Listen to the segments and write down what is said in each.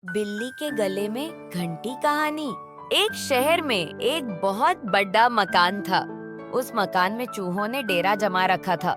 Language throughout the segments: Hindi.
बिल्ली के गले में घंटी कहानी। एक शहर में एक बहुत बड़ा मकान था। उस मकान में चूहों ने डेरा जमा रखा था।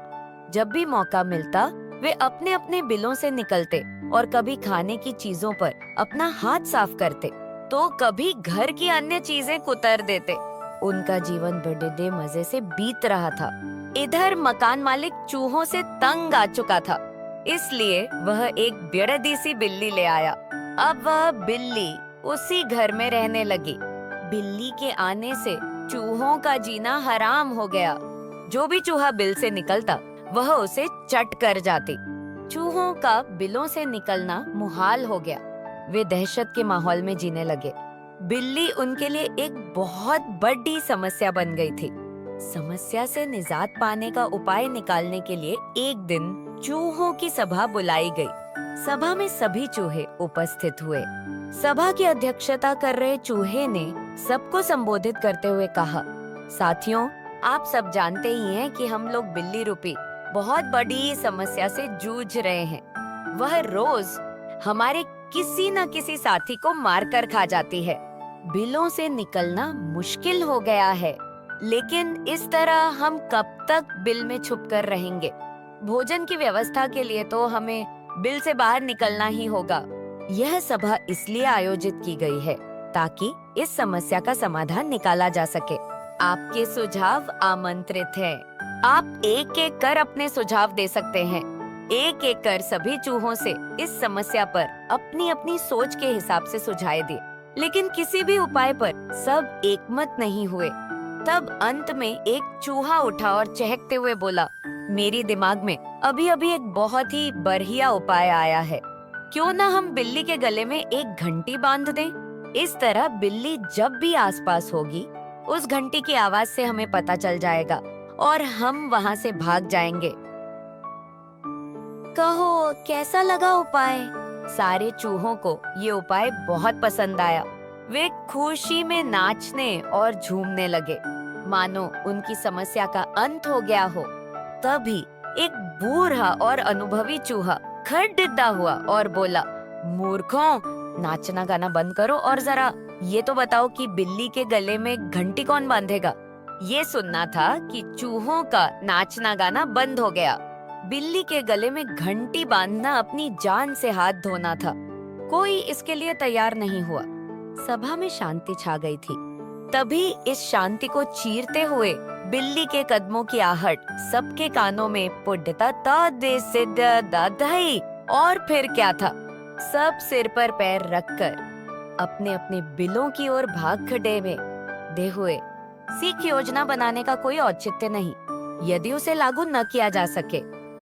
जब भी मौका मिलता वे अपने अपने बिलों से निकलते और कभी खाने की चीजों पर अपना हाथ साफ करते तो कभी घर की अन्य चीजें कुतर देते। उनका जीवन बड़े मजे से बीत रहा था। इधर मकान मालिक चूहों से तंग आ चुका था, इसलिए वह एक बेरदी सी बिल्ली ले आया। अब वह बिल्ली उसी घर में रहने लगी। बिल्ली के आने से चूहों का जीना हराम हो गया। जो भी चूहा बिल से निकलता वह उसे चट कर जाती। चूहों का बिलों से निकलना मुहाल हो गया। वे दहशत के माहौल में जीने लगे। बिल्ली उनके लिए एक बहुत बड़ी समस्या बन गई थी। समस्या से निजात पाने का उपाय निकालने के लिए एक दिन चूहों की सभा बुलाई गई। सभा में सभी चूहे उपस्थित हुए। सभा की अध्यक्षता कर रहे चूहे ने सबको संबोधित करते हुए कहा, साथियों, आप सब जानते ही हैं कि हम लोग बिल्ली रूपी बहुत बड़ी समस्या से जूझ रहे हैं। वह रोज हमारे किसी न किसी साथी को मारकर खा जाती है। बिलों से निकलना मुश्किल हो गया है, लेकिन इस तरह हम कब तक बिल में छुपकर रहेंगे? भोजन की व्यवस्था के लिए तो हमें बिल से बाहर निकलना ही होगा। यह सभा इसलिए आयोजित की गई है ताकि इस समस्या का समाधान निकाला जा सके। आपके सुझाव आमंत्रित हैं। आप एक एक कर अपने सुझाव दे सकते हैं। एक एक कर सभी चूहों से इस समस्या पर अपनी अपनी सोच के हिसाब से सुझाव दिए, लेकिन किसी भी उपाय पर सब एकमत नहीं हुए। तब अंत में एक चूहा उठा और चहकते हुए बोला, मेरी दिमाग में अभी अभी एक बहुत ही बढ़िया उपाय आया है। क्यों ना हम बिल्ली के गले में एक घंटी बांध दें? इस तरह बिल्ली जब भी आसपास होगी उस घंटी की आवाज से हमें पता चल जाएगा और हम वहाँ से भाग जाएंगे। कहो, कैसा लगा उपाय? सारे चूहों को ये उपाय बहुत पसंद आया। वे खुशी में नाचने और झूमने लगे, मानो उनकी समस्या का अंत हो गया हो। तभी एक बूढ़ा और अनुभवी चूहा खड़िड्डा हुआ और बोला, मूर्खों, नाचना गाना बंद करो और जरा ये तो बताओ कि बिल्ली के गले में घंटी कौन बांधेगा? ये सुनना था कि चूहों का नाचना गाना बंद हो गया। बिल्ली के गले में घंटी बांधना अपनी जान से हाथ धोना था। कोई इसके लिए तैयार नहीं हुआ। सभा में शांति छा गई थी। तभी इस शांति को चीरते हुए बिल्ली के कदमों की आहट सबके कानों में पुड्डता ता दे से दा दही। और फिर क्या था, सब सिर पर पैर रखकर अपने अपने बिलों की ओर भाग खड़े में दे हुए। सीख योजना बनाने का कोई औचित्य नहीं यदि उसे लागू न किया जा सके।